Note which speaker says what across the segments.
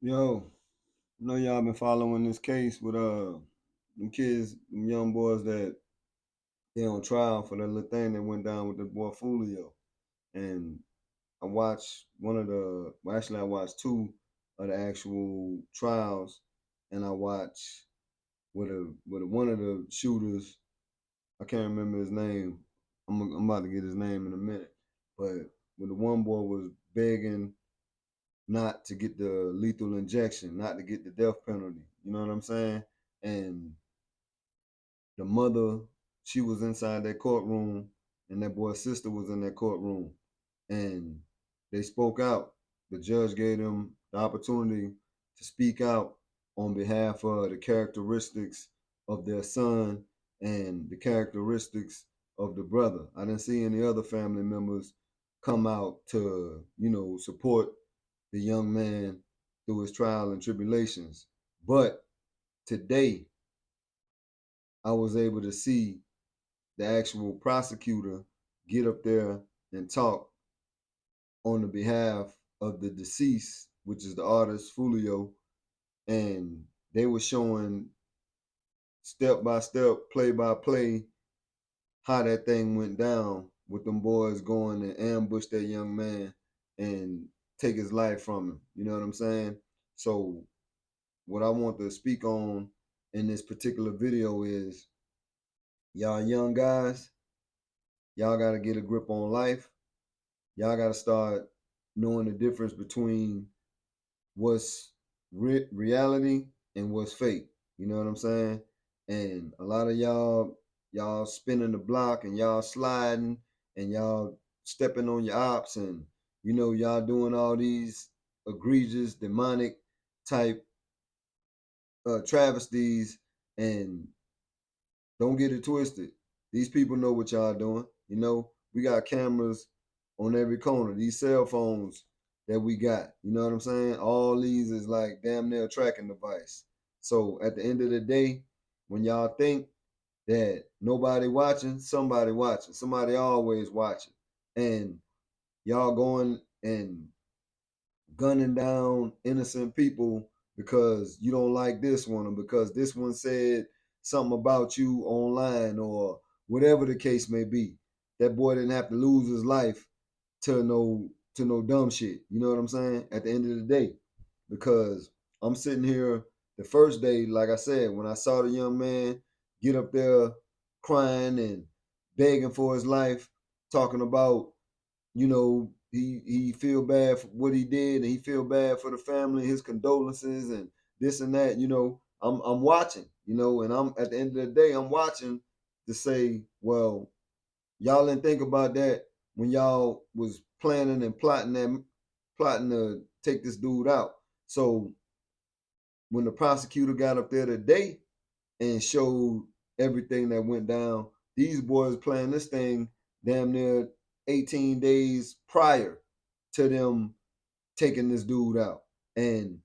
Speaker 1: Yo, I know y'all been following this case with them kids, them young boys that they on trial for that little thing that went down with the boy Fulio. And I watched I watched two of the actual trials, and I watched with one of the shooters. I can't remember his name. I'm about to get his name in a minute, but when the one boy was begging not to get the lethal injection, not to get the death penalty. You know what I'm saying? And the mother, she was inside that courtroom, and that boy's sister was in that courtroom, and they spoke out. The judge gave them the opportunity to speak out on behalf of the characteristics of their son and the characteristics of the brother. I didn't see any other family members come out to, support the young man through his trial and tribulations. But today, I was able to see the actual prosecutor get up there and talk on the behalf of the deceased, which is the artist Fulio, and they were showing step by step, play by play, how that thing went down with them boys going and ambush that young man and take his life from him. You know what I'm saying? So what I want to speak on in this particular video is y'all young guys, y'all got to get a grip on life. Y'all got to start knowing the difference between what's reality and what's fake. You know what I'm saying? And a lot of y'all spinning the block and y'all sliding and y'all stepping on your ops and y'all doing all these egregious demonic type travesties, and don't get it twisted. These people know what y'all doing. We got cameras on every corner. These cell phones that we got, you know what I'm saying? All these is like damn near a tracking device. So at the end of the day, when y'all think that nobody watching, somebody watching. Somebody always watching. And y'all going and gunning down innocent people because you don't like this one or because this one said something about you online or whatever the case may be. That boy didn't have to lose his life to no dumb shit. You know what I'm saying? At the end of the day. Because I'm sitting here the first day, like I said, when I saw the young man get up there crying and begging for his life, talking about he feel bad for what he did and he feel bad for the family, his condolences and this and that. I'm watching, and I'm at the end of the day, I'm watching to say, well, y'all didn't think about that when y'all was planning and plotting to take this dude out. So when the prosecutor got up there today and showed everything that went down, these boys playing this thing damn near 18 days prior to them taking this dude out. And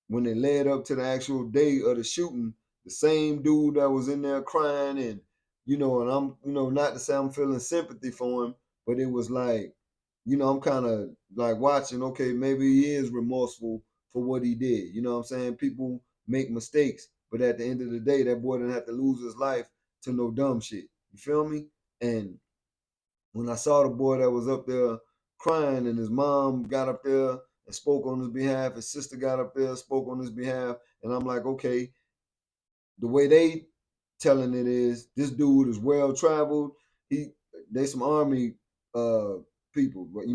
Speaker 1: when they led up to the actual day of the shooting, the same dude that was in there crying and I'm, not to say I'm feeling sympathy for him, but it was like, I'm kind of like watching, okay, maybe he is remorseful for what he did. You know what I'm saying? People make mistakes, but at the end of the day, that boy didn't have to lose his life to no dumb shit. You feel me? And when I saw the boy that was up there crying and his mom got up there and spoke on his behalf, his sister got up there, spoke on his behalf, and I'm like, okay, the way they telling it is this dude is well traveled. They some army uh people, but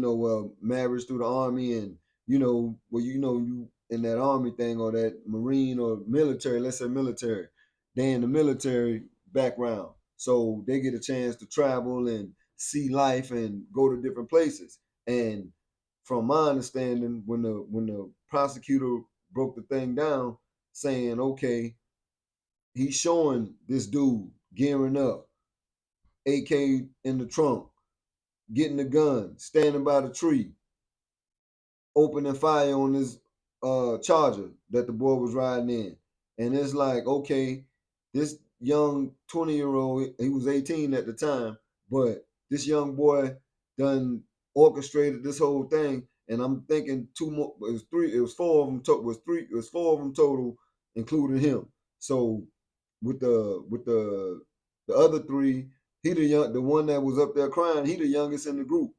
Speaker 1: marriage through the army and you in that army thing or that marine or military, let's say military, they in the military background. So they get a chance to travel and see life and go to different places. And from my understanding, when the prosecutor broke the thing down, saying, okay, he's showing this dude gearing up, AK in the trunk, getting the gun, standing by the tree, opening fire on this charger that the boy was riding in. And it's like, okay, this young 20-year-old, he was 18 at the time, but this young boy done orchestrated this whole thing. and I'm thinking two more. It was three. It was four of them. Was three. It was four of them total, including him. So with the other three, he the one that was up there crying. He the youngest in the group,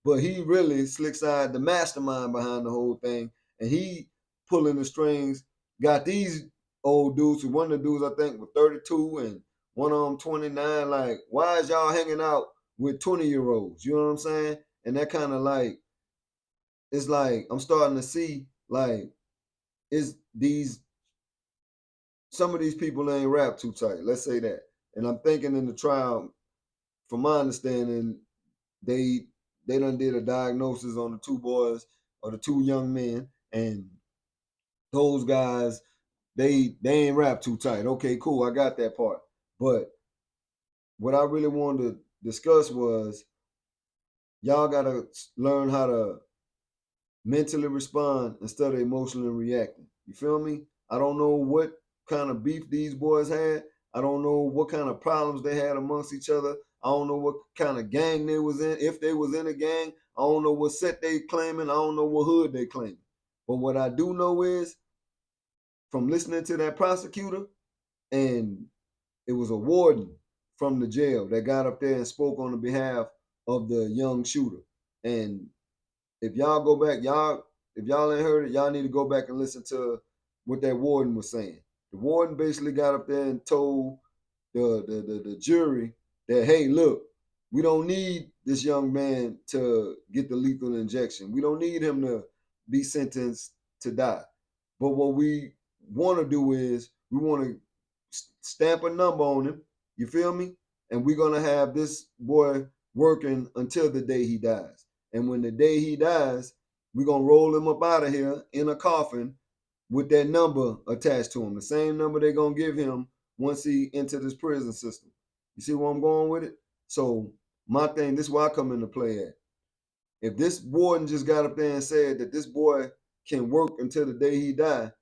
Speaker 1: but he really slick side the mastermind behind the whole thing, and he pulling the strings. Got these old dudes. Who one of the dudes I think was 32 and one of them 29. Like, why is y'all hanging out with 20-year-olds? You know what I'm saying? And that kind of like, it's like I'm starting to see like, is these some of these people ain't rap too tight. Let's say that. And I'm thinking in the trial, from my understanding, they they done did a diagnosis on the two boys or the two young men, and those guys they ain't rap too tight. Okay, cool, I got that part. But what I really wanted to discuss was y'all gotta learn how to mentally respond instead of emotionally reacting. You feel me? I don't know what kind of beef these boys had. I don't know what kind of problems they had amongst each other. I don't know what kind of gang they was in. If they was in a gang, I don't know what set they claiming. I don't know what hood they claiming. But what I do know is from listening to that prosecutor, and it was a warden from the jail that got up there and spoke on the behalf of the young shooter. And if y'all go back, if y'all ain't heard it, y'all need to go back and listen to what that warden was saying. The warden basically got up there and told the jury that, hey, look, we don't need this young man to get the lethal injection. We don't need him to be sentenced to die. But what we want to do is we want to stamp a number on him. You feel me? And we're gonna have this boy working until the day he dies. And when the day he dies, we're gonna roll him up out of here in a coffin with that number attached to him. The same number they're gonna give him once he entered this prison system. You see where I'm going with it? So my thing, this is where I come into play at. If this warden just got up there and said that this boy can work until the day he die,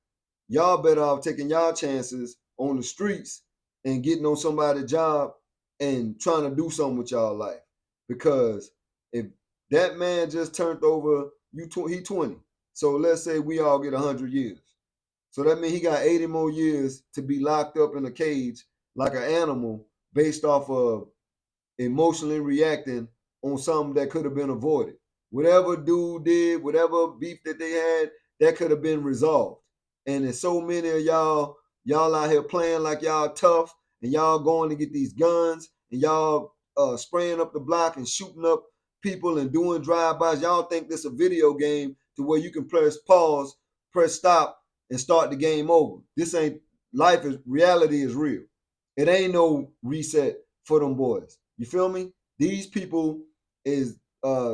Speaker 1: y'all better off taking y'all chances on the streets and getting on somebody's job and trying to do something with y'all life. Because if that man just turned over, he 20. So let's say we all get 100 years. So that means he got 80 more years to be locked up in a cage like an animal based off of emotionally reacting on something that could have been avoided. Whatever dude did, whatever beef that they had, that could have been resolved. And there's so many of y'all out here playing like y'all tough, and y'all going to get these guns, and y'all spraying up the block and shooting up people and doing drive-bys. Y'all think this a video game to where you can press pause, press stop, and start the game over. This ain't life. Is reality is real. It ain't no reset for them boys. You feel me? These people is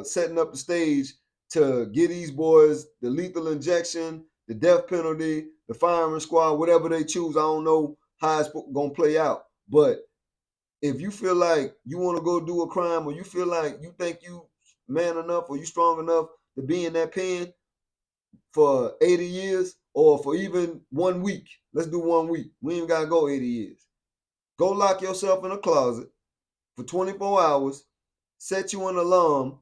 Speaker 1: setting up the stage to give these boys the lethal injection, the death penalty, the firing squad, whatever they choose. I don't know how it's gonna play out. But if you feel like you want to go do a crime, or you feel like you think you man enough or you strong enough to be in that pen for 80 years or for even 1 week, let's do 1 week. We ain't gotta go 80 years. Go lock yourself in a closet for 24 hours, set you an alarm.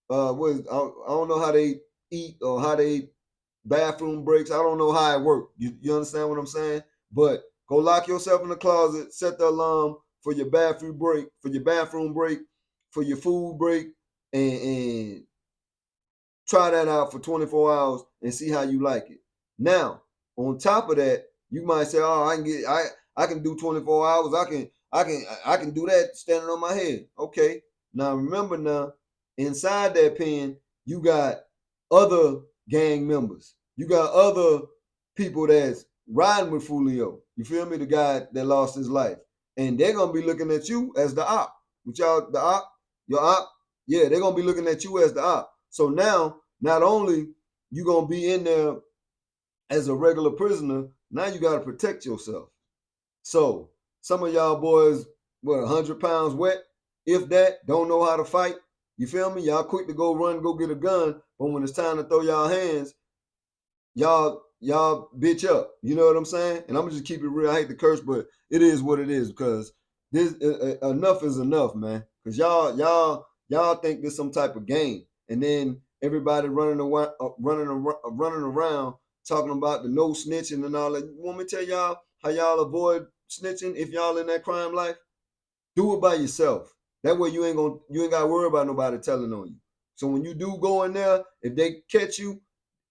Speaker 1: I don't know how they eat or how they bathroom breaks. I don't know how it works. You understand what I'm saying? But go lock yourself in the closet, set the alarm for your bathroom break, for your food break, and try that out for 24 hours and see how you like it. Now, on top of that, you might say, "Oh, I can do 24 hours. I can do that standing on my head." Okay. Now remember inside that pen, you got other gang members. You got other people that's riding with Fulio. You feel me? The guy that lost his life. And they're gonna be looking at you as the op. Which y'all the op, your op, yeah, they're gonna be looking at you as the op. So now, not only you gonna be in there as a regular prisoner, now you gotta protect yourself. So some of y'all boys, 100 pounds wet, if that, don't know how to fight. You feel me? Y'all quick to go run, go get a gun, but when it's time to throw y'all hands, y'all bitch up. You know what I'm saying? And I'm gonna just keep it real. I hate to curse, but it is what it is because this enough is enough, man. Because y'all think this some type of game, and then everybody running around talking about the no snitching and all that. You want me to tell y'all how y'all avoid snitching if y'all in that crime life? Do it by yourself. That way you ain't got to worry about nobody telling on you. So when you do go in there, if they catch you,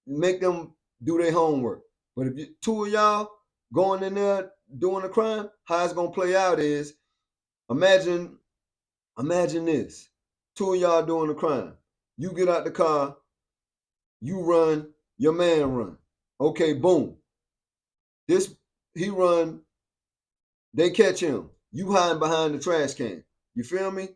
Speaker 1: make them do their homework. But if two of y'all going in there doing a crime, how it's gonna play out is imagine this. Two of y'all doing a crime. You get out the car, you run, your man run. Okay, boom. This he run, they catch him. You hiding behind the trash can. You feel me?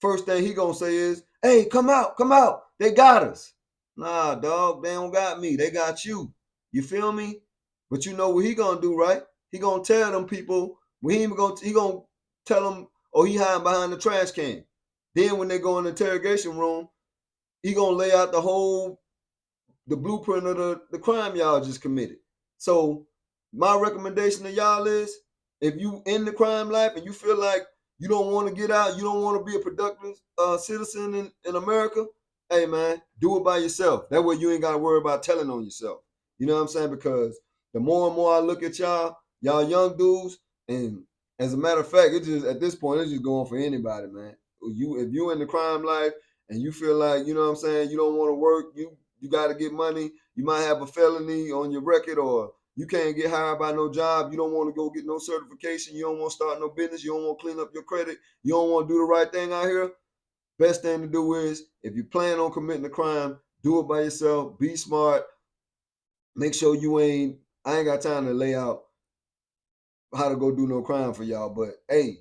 Speaker 1: First thing he gonna say is, "Hey, come out, come out. They got us." Nah, dog, they don't got me. They got you. You feel me? But you know what he gonna do, right? He gonna tell them people. He gonna tell them, oh, he hiding behind the trash can. Then when they go in the interrogation room, he gonna lay out the blueprint of the crime y'all just committed. So my recommendation to y'all is, if you in the crime life and you feel like you don't want to get out, you don't want to be a productive citizen in America, hey man, do it by yourself. That way you ain't got to worry about telling on yourself. You know what I'm saying? Because the more and more I look at y'all young dudes, and as a matter of fact, it just at this point it's just going for anybody, man. If you in the crime life and you feel like, you know what I'm saying, you don't want to work, you got to get money, you might have a felony on your record, or you can't get hired by no job, you don't want to go get no certification, you don't want to start no business, you don't want to clean up your credit, you don't want to do the right thing out here, best thing to do is, if you plan on committing a crime, do it by yourself, be smart, make sure I ain't got time to lay out how to go do no crime for y'all, but hey,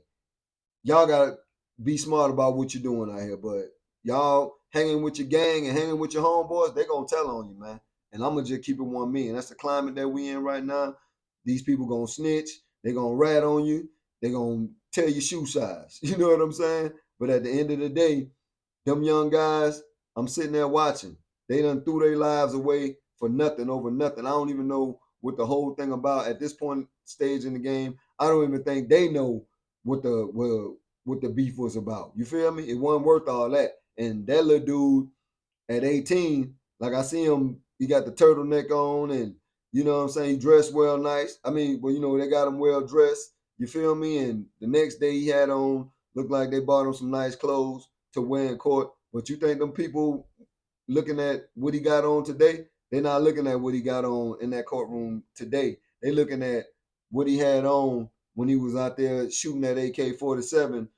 Speaker 1: y'all gotta be smart about what you're doing out here. But y'all hanging with your gang and hanging with your homeboys, they gonna tell on you, man. And I'm gonna just keep it 1 million. That's the climate that we in right now. These people gonna snitch. They gonna rat on you. They gonna tell you shoe size. You know what I'm saying? But at the end of the day, them young guys, I'm sitting there watching. They done threw their lives away for nothing over nothing. I don't even know what the whole thing about at this point stage in the game. I don't even think they know what the beef was about. You feel me? It wasn't worth all that. And that little dude at 18, like I see him, he got the turtleneck on, and you know what I'm saying, he dressed well nice. I mean, well, you know, they got him well dressed. You feel me? And the next day he had on, looked like they bought him some nice clothes to wear in court. But you think them people looking at what he got on today, they're not looking at what he got on in that courtroom today. They looking at what he had on when he was out there shooting that AK-47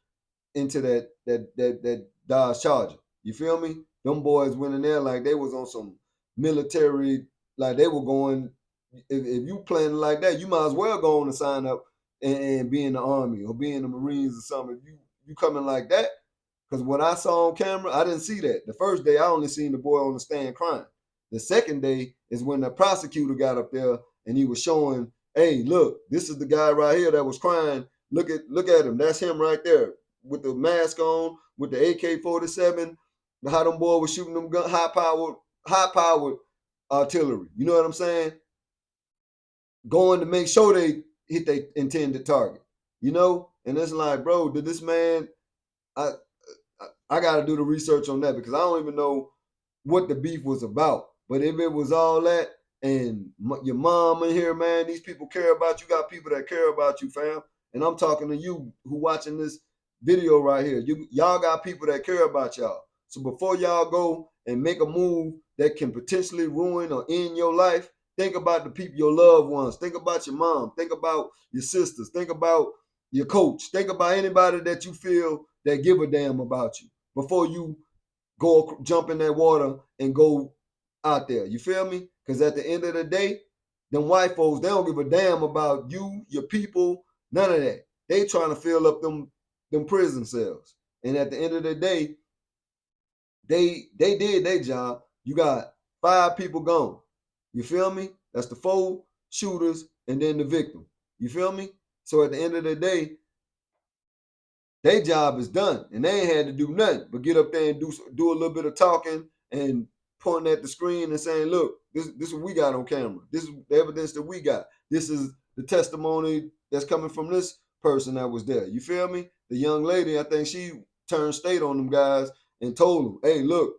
Speaker 1: into that Dodge Charger. You feel me? Them boys went in there like they was on some military, like they were going. If you planning like that, you might as well go on and sign up and be in the Army or be in the Marines or something. If you coming like that, because what I saw on camera, I didn't see that. The first day, I only seen the boy on the stand crying. The second day is when the prosecutor got up there and he was showing, hey, look, this is the guy right here that was crying. Look at him. That's him right there with the mask on, with the AK-47. How them boy was shooting them gun, high powered artillery. You know what I'm saying? Going to make sure they hit their intended target. You know, and it's like, bro, did this man? I got to do the research on that because I don't even know what the beef was about. But if it was all that and your mom in here, man, these people care about you. Got people that care about you, fam. And I'm talking to you who watching this video right here. Y'all got people that care about y'all. So before y'all go and make a move that can potentially ruin or end your life, think about the people, your loved ones. Think about your mom. Think about your sisters. Think about your coach. Think about anybody that you feel that give a damn about you before you go jump in that water and go out there. You feel me? Because at the end of the day, them white folks, they don't give a damn about you, your people, none of that. They trying to fill up them prison cells. And at the end of the day, they did their job. You got 5 people gone. You feel me? That's the 4 shooters and then the victim. You feel me? So at the end of the day, their job is done, and they ain't had to do nothing but get up there and do a little bit of talking and pointing at the screen and saying, "Look, this is what we got on camera. This is the evidence that we got. This is the testimony that's coming from this person that was there." You feel me? The young lady, I think she turned state on them guys and told them, "Hey, look,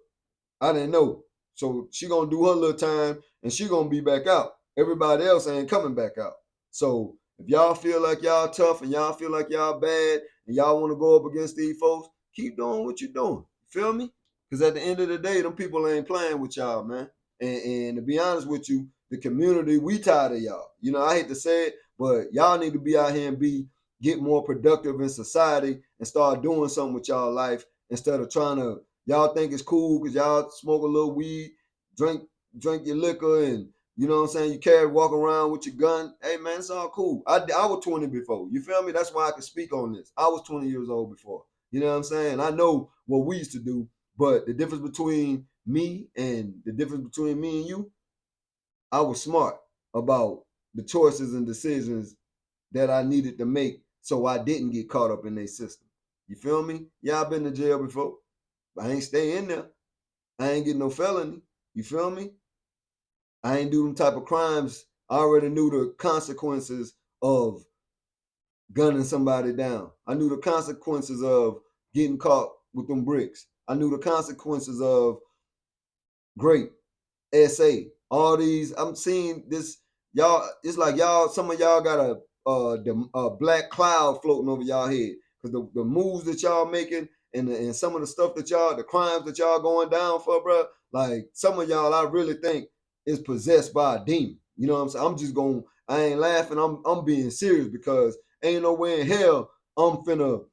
Speaker 1: I didn't know. So she gonna do her little time and she gonna be back out. Everybody else ain't coming back out. So if y'all feel like y'all tough and y'all feel like y'all bad and y'all want to go up against these folks, keep doing what you're doing. Feel me? Because at the end of the day, them people ain't playing with y'all, man. And to be honest with you, the community, we tired of y'all. You know, I hate to say it, but y'all need to be out here and get more productive in society and start doing something with y'all life instead of trying to y'all think it's cool because y'all smoke a little weed, drink your liquor, and you know what I'm saying, you walk around with your gun. Hey man, it's all cool. I was 20 before. You feel me? That's why I can speak on this. I was 20 years old before. You know what I'm saying? I know what we used to do, but the difference between me and you, I was smart about the choices and decisions that I needed to make so I didn't get caught up in their system. You feel me? Yeah, I've been to jail before. I ain't stay in there. I ain't get no felony. You feel me? I ain't do them type of crimes. I already knew the consequences of gunning somebody down. I knew the consequences of getting caught with them bricks. I knew the consequences of grape, SA, all these. I'm seeing this. Y'all, it's like y'all. Some of y'all got a black cloud floating over y'all head because the moves that y'all making and some of the stuff that y'all, the crimes that y'all going down for, bro. Like some of y'all, I really think is possessed by a demon. You know what I'm saying? I'm just going. I ain't laughing. I'm being serious because ain't no way in hell I'm finna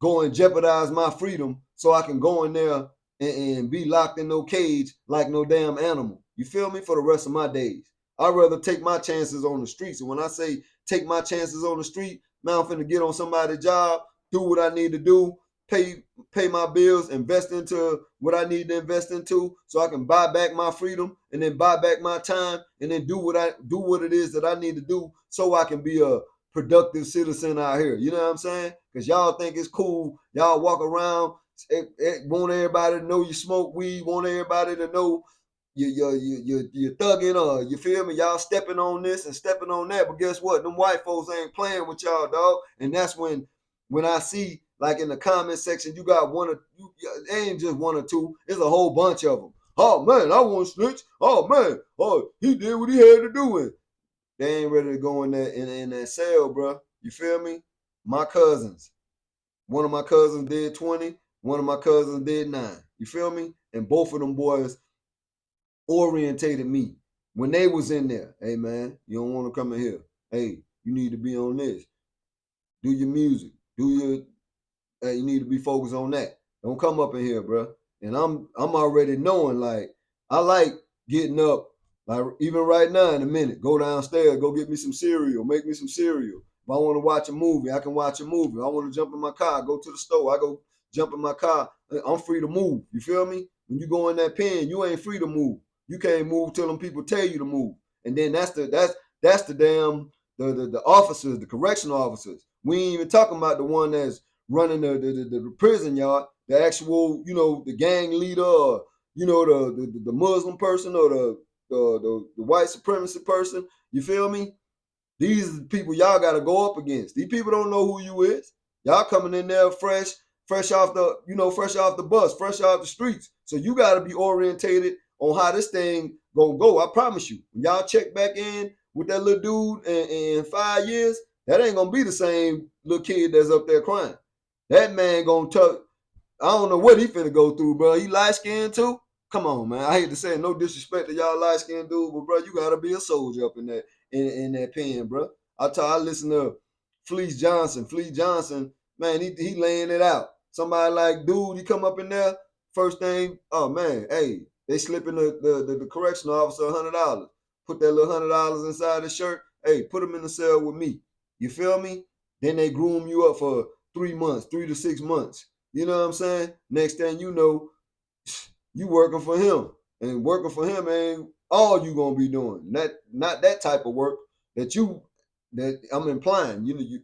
Speaker 1: go and jeopardize my freedom so I can go in there and be locked in no cage like no damn animal. You feel me? For the rest of my days. I'd rather take my chances on the streets. And when I say take my chances on the street, man, I'm finna get on somebody's job, do what I need to do, pay my bills, invest into what I need to invest into so I can buy back my freedom and then buy back my time and then do what it is that I need to do so I can be a productive citizen out here. You know what I'm saying? Because y'all think it's cool. Y'all walk around, want everybody to know you smoke weed, want everybody to know you're thugging or you feel me? Y'all stepping on this and stepping on that. But guess what? Them white folks ain't playing with y'all, dog. And that's when I see like in the comment section, you got one or you ain't just one or two, it's a whole bunch of them. Oh man, I want to snitch. Oh man, oh he did what he had to do. And they ain't ready to go in that cell, bro. You feel me? My cousins. One of my cousins did 20. One of my cousins did 9. You feel me? And both of them boys orientated me when they was in there. Hey man, you don't want to come in here. Hey, you need to be on this. Do your music. Hey, you need to be focused on that. Don't come up in here, bro. And I'm already knowing like I like getting up like even right now in a minute. Go downstairs, go get me some cereal, make me some cereal. If I want to watch a movie, I can watch a movie. I want to jump in my car, go to the store. I go jump in my car. I'm free to move. You feel me? When you go in that pen, you ain't free to move. You can't move till them people tell you to move. And then that's the damn the officers, the correctional officers. We ain't even talking about the one that's running the prison yard, the actual, you know, the gang leader, or, you know, the Muslim person or the white supremacy person. You feel me? These are the people y'all got to go up against. These people don't know who you is. Y'all coming in there fresh off fresh off the bus, fresh off the streets. So you got to be orientated on how this thing gonna go. I promise you. When y'all check back in with that little dude in 5 years, that ain't gonna be the same little kid that's up there crying. That man gonna talk. I don't know what he finna go through, bro. He light skinned too. Come on, man. I hate to say it, no disrespect to y'all light skinned dude, but bro, you gotta be a soldier up in that pen, bro. I listen to Fleece Johnson. Fleece Johnson, man, he laying it out. Somebody like dude, he come up in there. First thing, oh man, hey, they slipping the correctional officer $100. Put that little $100 inside his shirt. Hey, put him in the cell with me. You feel me? Then they groom you up for 3 months, 3 to 6 months. You know what I'm saying? Next thing you know, you working for him. And working for him ain't all you gonna be doing. Not that type of work that I'm implying. You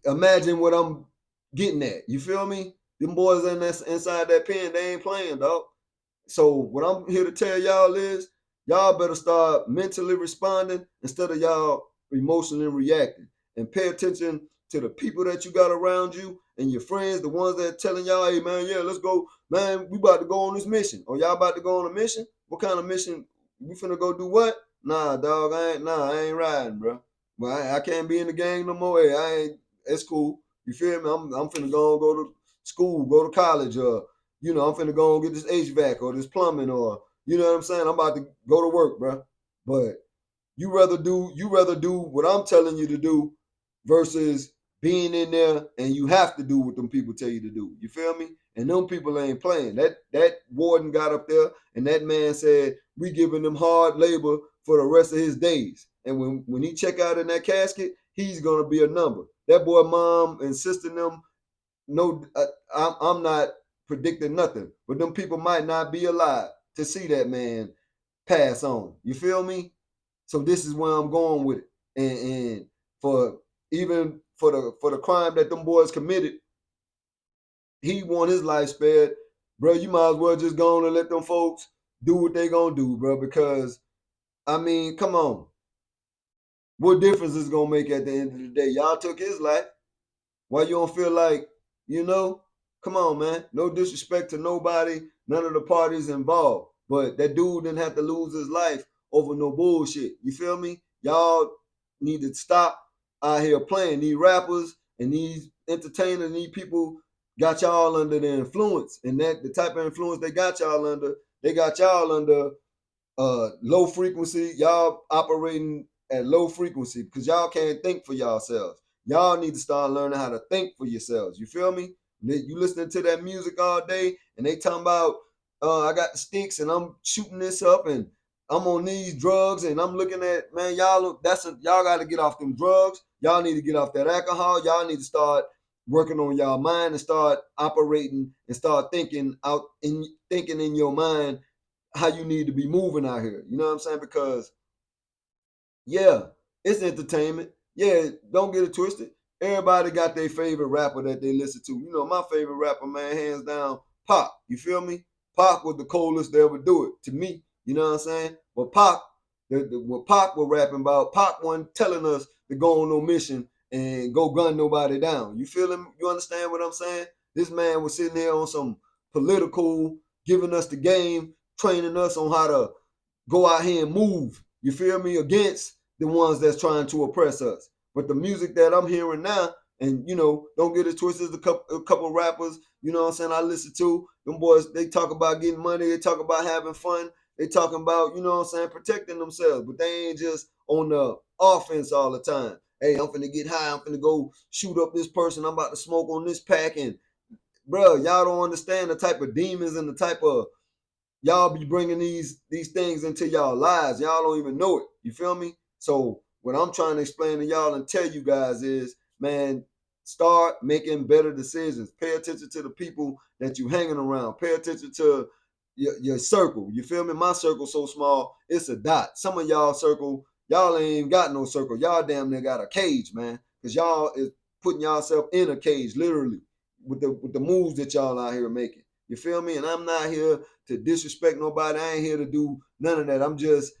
Speaker 1: imagine what I'm getting at. You feel me? Them boys inside that pen, they ain't playing, dog. So what I'm here to tell y'all is y'all better start mentally responding instead of y'all emotionally reacting. And pay attention to the people that you got around you and your friends, the ones that telling y'all, hey man, yeah, let's go, man, we about to go on this mission. Or y'all about to go on a mission? What kind of mission? We finna go do what? Nah, dog, I ain't riding, bro. Well, I can't be in the gang no more. Hey, I ain't. It's cool. You feel me? I'm finna go to school, go to college, or I'm finna go and get this HVAC or this plumbing, or you know what I'm saying. I'm about to go to work, bro. But you rather do what I'm telling you to do versus being in there and you have to do what them people tell you to do. You feel me? And them people ain't playing. That warden got up there and that man said, we giving them hard labor for the rest of his days. And when he check out in that casket, he's gonna be a number. That boy mom and sister them, no, I'm not predicting nothing, but them people might not be alive to see that man pass on. You feel me? So this is where I'm going with it. And for even for the crime that them boys committed, he want his life spared. Bro, you might as well just go on and let them folks do what they gonna do, bro. Because I mean, come on. What difference is it gonna make at the end of the day? Y'all took his life. Why you don't feel like, you know? Come on, man. No disrespect to nobody, none of the parties involved. But that dude didn't have to lose his life over no bullshit. You feel me? Y'all need to stop out here playing. These rappers and these entertainers, these people got y'all under the influence. And that the type of influence they got y'all under low frequency. Y'all operating at low frequency because y'all can't think for yourselves. Y'all need to start learning how to think for yourselves. You feel me? You listening to that music all day and they talking about I got the sticks and I'm shooting this up and I'm on these drugs and I'm looking at, man, y'all got to get off them drugs. Y'all need to get off that alcohol. Y'all need to start working on y'all mind and start operating and start thinking in your mind how you need to be moving out here. You know what I'm saying? Because yeah, it's entertainment. Yeah, don't get it twisted. Everybody got their favorite rapper that they listen to. You know, my favorite rapper, man, hands down, Pac. You feel me? Pac was the coolest to ever do it to me. You know what I'm saying? But Pac, what Pac was rapping about, Pac wasn't telling us to go on no mission and go gun nobody down. You feel him? You understand what I'm saying? This man was sitting there on some political, giving us the game, training us on how to go out here and move, you feel me, against the ones that's trying to oppress us. But the music that I'm hearing now, and don't get it twisted, a couple rappers, you know what I'm saying, I listen to, them boys, they talk about getting money, they talk about having fun, they talking about, you know what I'm saying, protecting themselves, but they ain't just on the offense all the time. Hey, I'm finna get high, I'm finna go shoot up this person, I'm about to smoke on this pack, and bro, y'all don't understand the type of demons and the type of y'all be bringing these things into y'all lives. Y'all don't even know it. You feel me? So what I'm trying to explain to y'all and tell you guys is, man, start making better decisions. Pay attention to the people that you hanging around. Pay attention to your circle. You feel me? My circle's so small, it's a dot. Some of y'all circle, y'all ain't even got no circle. Y'all damn near got a cage, man. Because y'all is putting yourself in a cage, literally, with the moves that y'all out here making. You feel me? And I'm not here to disrespect nobody. I ain't here to do none of that. I'm just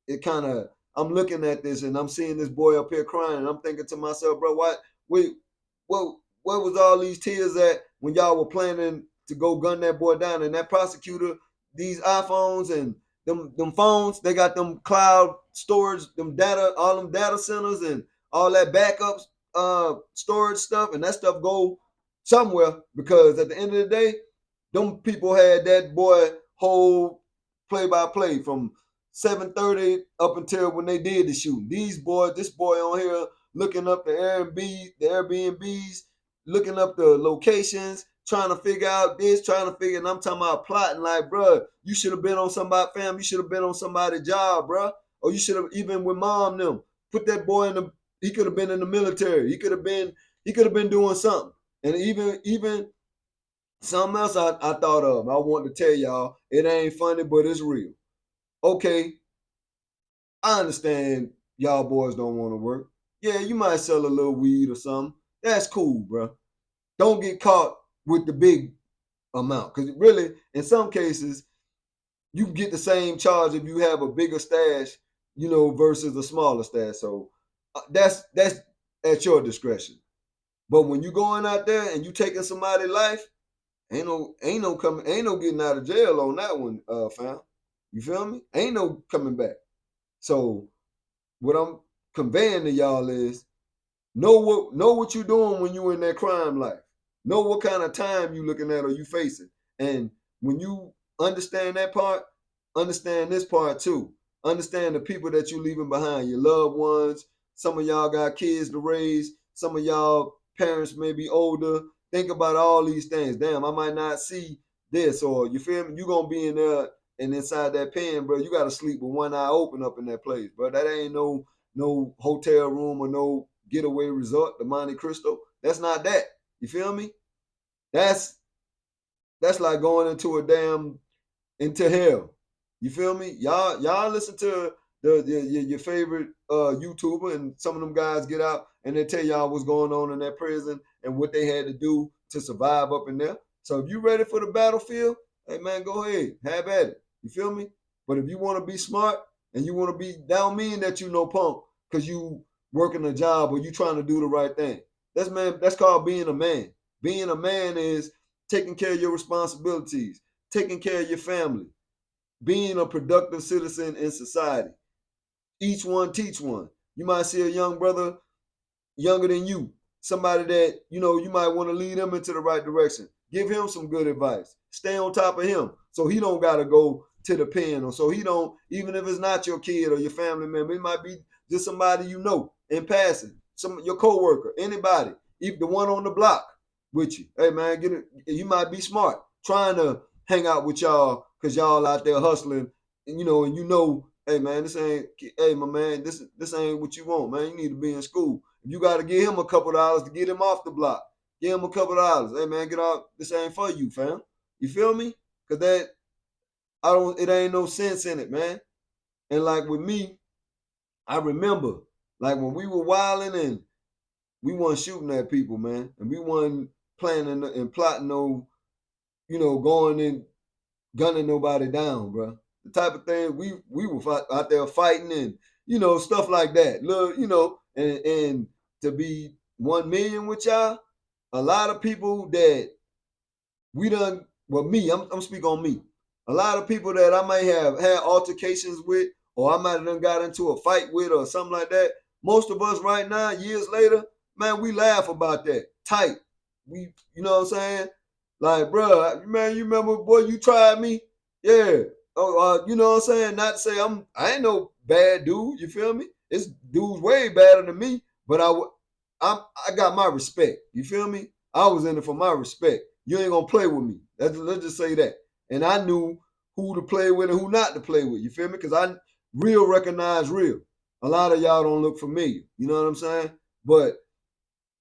Speaker 1: it kind of, I'm looking at this and I'm seeing this boy up here crying and I'm thinking to myself, bro, what was all these tears at when y'all were planning to go gun that boy down? And that prosecutor, these iPhones and them phones, they got them cloud storage, them data, all them data centers and all that backups storage stuff, and that stuff go somewhere, because at the end of the day, them people had that boy whole play by play from 7:30 up until when they did the shooting. This boy on here looking up the Airbnbs, looking up the locations, trying to figure out this, and I'm talking about plotting like, bro, you should have been on somebody, fam, you should have been on somebody's job, bro. Or you should have, even with mom them, put that boy he could have been in the military. He could have been doing something. And even something else I thought of. I want to tell y'all, it ain't funny, but it's real. Okay, I understand y'all boys don't want to work. Yeah, you might sell a little weed or something. That's cool, bro. Don't get caught with the big amount. Because really, in some cases, you get the same charge if you have a bigger stash, versus a smaller stash. So that's at your discretion. But when you going out there and you taking somebody's life, ain't no getting out of jail on that one, fam. You feel me? Ain't no coming back. So what I'm conveying to y'all is know what you're doing when you in that crime life. Know what kind of time you looking at or you facing. And when you understand that part, understand this part too. Understand the people that you leaving behind, your loved ones. Some of y'all got kids to raise. Some of y'all parents may be older. Think about all these things. Damn, I might not see this, or you feel me? You gonna be in there and inside that pen, bro. You gotta sleep with one eye open up in that place, bro. That ain't no hotel room or no getaway resort, the Monte Cristo. That's not that. You feel me? That's that's like going into hell. You feel me? Y'all listen to your favorite YouTuber, and some of them guys get out and they tell y'all what's going on in that prison and what they had to do to survive up in there. So if you ready for the battlefield, hey man, go ahead, have at it. You feel me? But if you want to be smart and you want to be, that don't mean that you no punk because you working a job or you trying to do the right thing. That's called being a man. Being a man is taking care of your responsibilities, taking care of your family, being a productive citizen in society. Each one teach one. You might see a young brother younger than you, somebody that you might want to lead him into the right direction. Give him some good advice. Stay on top of him so he don't gotta go to the pen, or so he don't, even if it's not your kid or your family member, it might be just somebody in passing, your coworker, anybody, even the one on the block with you. Hey man, get it. You might be smart trying to hang out with y'all because y'all out there hustling, and hey man, this ain't, hey my man, this ain't what you want, man. You need to be in school. If you got to give him a couple dollars to get him off the block, give him a couple dollars. Hey man, get off. This ain't for you, fam. You feel me? Cause it ain't no sense in it, man. And like with me, I remember like when we were wilding and we weren't shooting at people, man, and we weren't planning and plotting no, going and gunning nobody down, bro. The type of thing we were out there fighting and stuff like that. Look, and to be 1 million with y'all, a lot of people that we done. Well, me, I'm speaking on me. A lot of people that I might have had altercations with, or I might have done got into a fight with, or something like that. Most of us right now, years later, man, we laugh about that. Tight. You know what I'm saying? Like, bro, man, you remember, boy, you tried me? Yeah. Oh, you know what I'm saying? Not to say I ain't no bad dude. You feel me? This dude's way better than me, but I got my respect. You feel me? I was in it for my respect. You ain't gonna play with me. Let's just say that. And I knew who to play with and who not to play with. You feel me? Because I real recognize real. A lot of y'all don't look familiar. You know what I'm saying? But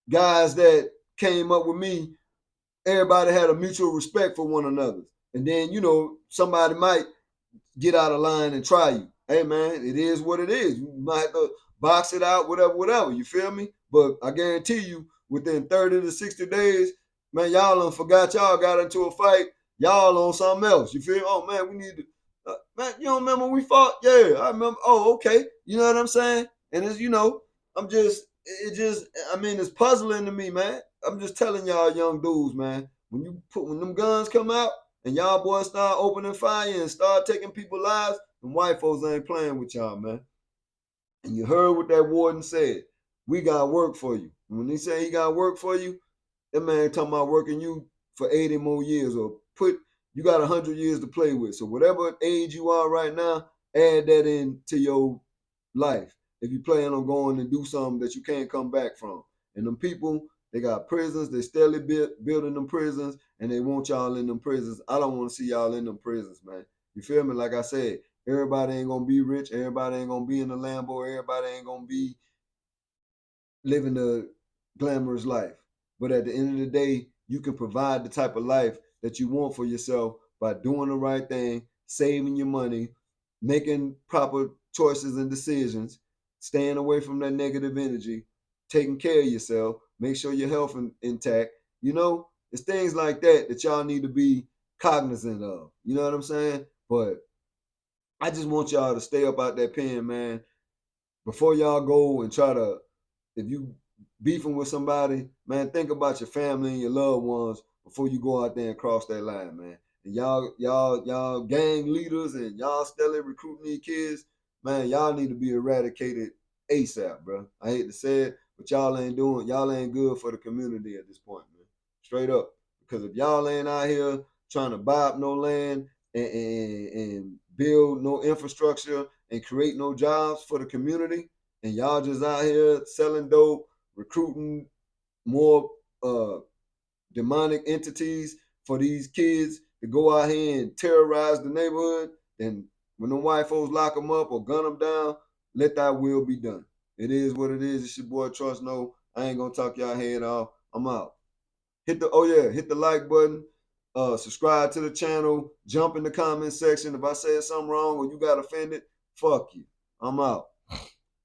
Speaker 1: guys that came up with me, everybody had a mutual respect for one another. And then, somebody might get out of line and try you. Hey man, it is what it is. You might have to box it out, whatever. You feel me? But I guarantee you, within 30 to 60 days, man, y'all done forgot y'all got into a fight. Y'all on something else. You feel me? Oh man, we need to. Man, you don't remember when we fought? Yeah, I remember. Oh, okay. You know what I'm saying? And it's, I mean, it's puzzling to me, man. I'm just telling y'all young dudes, man. When them guns come out and y'all boys start opening fire and start taking people's lives, them white folks ain't playing with y'all, man. And you heard what that warden said. We got work for you. And when he say he got work for you, that man talking about working you for 80 more years, or you got 100 years to play with. So whatever age you are right now, add that into your life. If you plan on going and do something that you can't come back from. And them people, they got prisons, they steadily building them prisons, and they want y'all in them prisons. I don't want to see y'all in them prisons, man. You feel me? Like I said, everybody ain't gonna be rich, everybody ain't gonna be in the Lambo, everybody ain't gonna be living a glamorous life. But at the end of the day, you can provide the type of life that you want for yourself by doing the right thing, saving your money, making proper choices and decisions, staying away from that negative energy, taking care of yourself, make sure your health intact. It's things like that that y'all need to be cognizant of. You know what I'm saying? But I just want y'all to stay up out that pen, man. Before y'all go and try to, if you beefing with somebody, man, think about your family and your loved ones before you go out there and cross that line, man. And y'all gang leaders and y'all still recruiting these kids, man, y'all need to be eradicated ASAP, bro. I hate to say it, but y'all ain't good for the community at this point, man. Straight up. Because if y'all ain't out here trying to buy up no land and build no infrastructure and create no jobs for the community, and y'all just out here selling dope, recruiting more demonic entities for these kids to go out here and terrorize the neighborhood, then when the white folks lock them up or gun them down, let that will be done. It is what it is. It's your boy Trust No. I ain't gonna talk y'all head off. I'm out. Hit the like button. Subscribe to the channel. Jump in the comment section. If I said something wrong or you got offended, fuck you. I'm out.